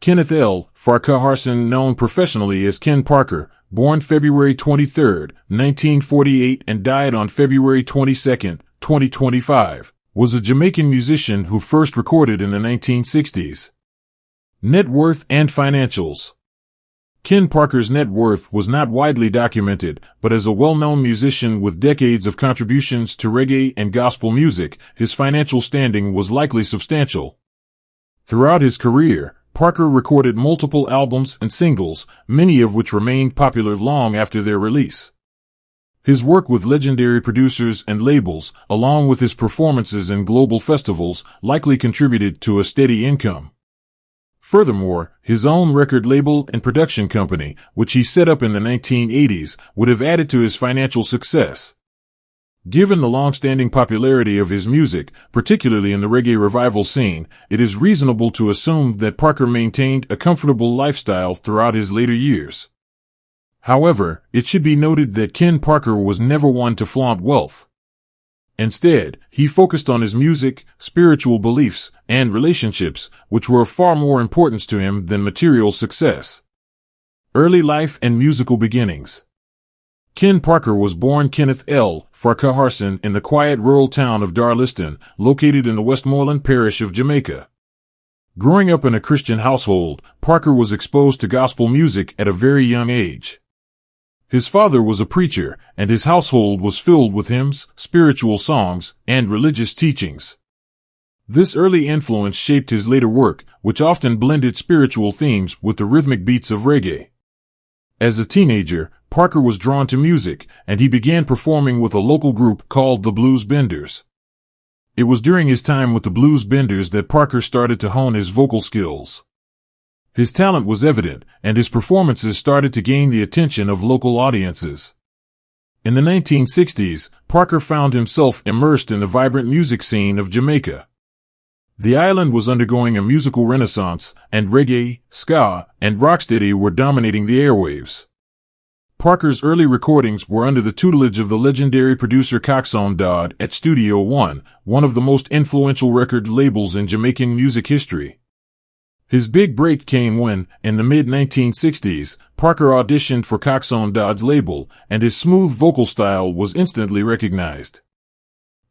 Kenneth L. Farquharson, known professionally as Ken Parker, born February 23, 1948 and died on February 22, 2025, was a Jamaican musician who first recorded in the 1960s. Net worth and financials. Ken Parker's net worth was not widely documented, but as a well-known musician with decades of contributions to reggae and gospel music, his financial standing was likely substantial. Throughout his career, Parker recorded multiple albums and singles, many of which remained popular long after their release. His work with legendary producers and labels, along with his performances in global festivals, likely contributed to a steady income. Furthermore, his own record label and production company, which he set up in the 1980s, would have added to his financial success. Given the long-standing popularity of his music, particularly in the reggae revival scene, it is reasonable to assume that Parker maintained a comfortable lifestyle throughout his later years. However, it should be noted that Ken Parker was never one to flaunt wealth. Instead, he focused on his music, spiritual beliefs, and relationships, which were of far more importance to him than material success. Early life and musical beginnings. Ken Parker was born Kenneth L. Farquharson in the quiet rural town of Darliston, located in the Westmoreland parish of Jamaica. Growing up in a Christian household, Parker was exposed to gospel music at a very young age. His father was a preacher, and his household was filled with hymns, spiritual songs, and religious teachings. This early influence shaped his later work, which often blended spiritual themes with the rhythmic beats of reggae. As a teenager, Parker was drawn to music, and he began performing with a local group called the Blues Benders. It was during his time with the Blues Benders that Parker started to hone his vocal skills. His talent was evident, and his performances started to gain the attention of local audiences. In the 1960s, Parker found himself immersed in the vibrant music scene of Jamaica. The island was undergoing a musical renaissance, and reggae, ska, and rocksteady were dominating the airwaves. Parker's early recordings were under the tutelage of the legendary producer Coxsone Dodd at Studio One, one of the most influential record labels in Jamaican music history. His big break came when, in the mid-1960s, Parker auditioned for Coxsone Dodd's label, and his smooth vocal style was instantly recognized.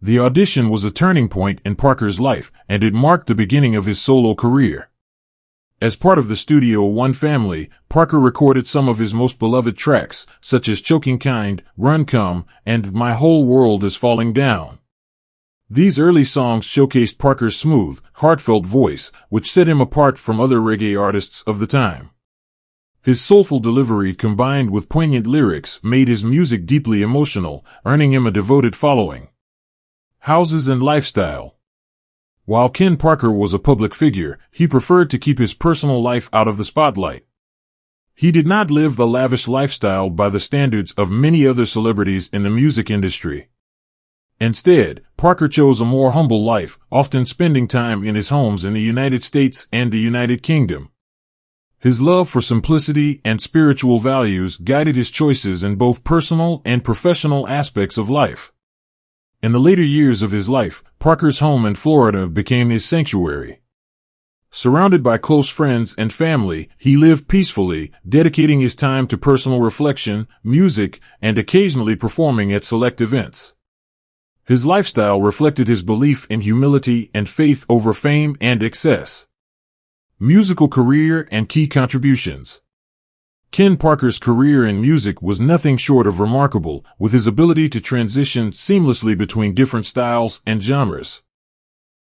The audition was a turning point in Parker's life, and it marked the beginning of his solo career. As part of the Studio One family, Parker recorded some of his most beloved tracks, such as Choking Kind, Run Come, and My Whole World Is Falling Down. These early songs showcased Parker's smooth, heartfelt voice, which set him apart from other reggae artists of the time. His soulful delivery combined with poignant lyrics made his music deeply emotional, earning him a devoted following. Houses and lifestyle. While Ken Parker was a public figure, he preferred to keep his personal life out of the spotlight. He did not live the lavish lifestyle by the standards of many other celebrities in the music industry. Instead, Parker chose a more humble life, often spending time in his homes in the United States and the United Kingdom. His love for simplicity and spiritual values guided his choices in both personal and professional aspects of life. In the later years of his life, Parker's home in Florida became his sanctuary. Surrounded by close friends and family, he lived peacefully, dedicating his time to personal reflection, music, and occasionally performing at select events. His lifestyle reflected his belief in humility and faith over fame and excess. Musical career and key contributions. Ken Parker's career in music was nothing short of remarkable, with his ability to transition seamlessly between different styles and genres.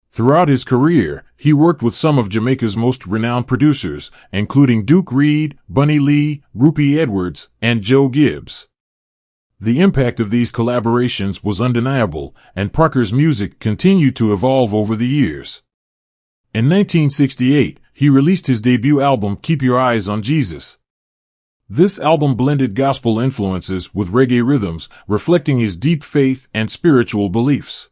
Throughout his career, he worked with some of Jamaica's most renowned producers, including Duke Reid, Bunny Lee, Rupie Edwards, and Joe Gibbs. The impact of these collaborations was undeniable, and Parker's music continued to evolve over the years. In 1968, he released his debut album Keep Your Eyes on Jesus. This album blended gospel influences with reggae rhythms, reflecting his deep faith and spiritual beliefs.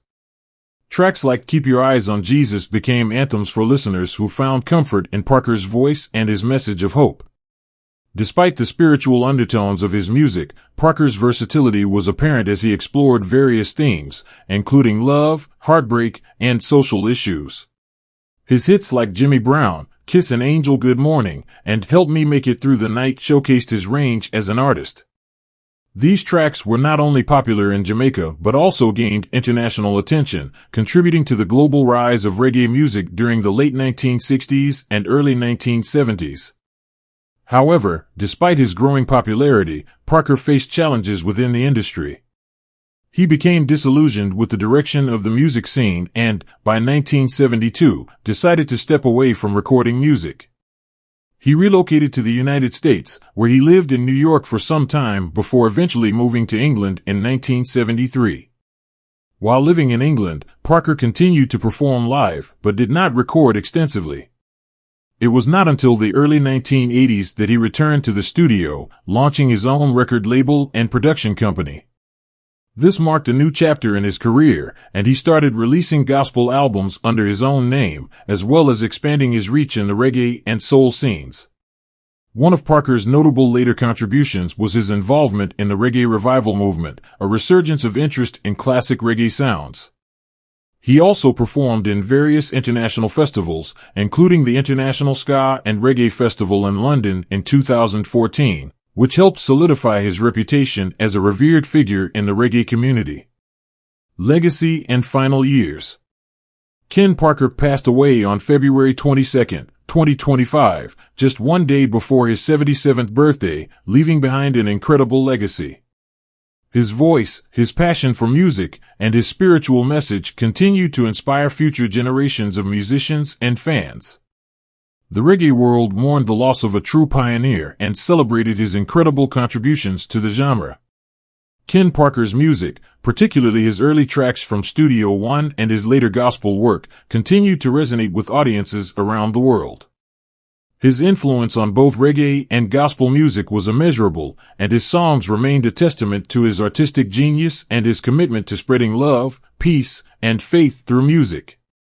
Tracks like Keep Your Eyes on Jesus became anthems for listeners who found comfort in Parker's voice and his message of hope. Despite the spiritual undertones of his music, Parker's versatility was apparent as he explored various themes, including love, heartbreak, and social issues. His hits like Jimmy Brown, Kiss an Angel Good Morning, and Help Me Make It Through the Night showcased his range as an artist. These tracks were not only popular in Jamaica but also gained international attention, contributing to the global rise of reggae music during the late 1960s and early 1970s. However, despite his growing popularity, Parker faced challenges within the industry. He became disillusioned with the direction of the music scene and, by 1972, decided to step away from recording music. He relocated to the United States, where he lived in New York for some time before eventually moving to England in 1973. While living in England, Parker continued to perform live, but did not record extensively. It was not until the early 1980s that he returned to the studio, launching his own record label and production company. This marked a new chapter in his career, and he started releasing gospel albums under his own name, as well as expanding his reach in the reggae and soul scenes. One of Parker's notable later contributions was his involvement in the reggae revival movement, a resurgence of interest in classic reggae sounds. He also performed in various international festivals, including the International Ska and Reggae Festival in London in 2014. Which helped solidify his reputation as a revered figure in the reggae community. Legacy and final years. Ken Parker passed away on February 22, 2025, just one day before his 77th birthday, leaving behind an incredible legacy. His voice, his passion for music, and his spiritual message continue to inspire future generations of musicians and fans. The reggae world mourned the loss of a true pioneer and celebrated his incredible contributions to the genre. Ken Parker's music, particularly his early tracks from Studio One and his later gospel work, continued to resonate with audiences around the world. His influence on both reggae and gospel music was immeasurable, and his songs remained a testament to his artistic genius and his commitment to spreading love, peace, and faith through music.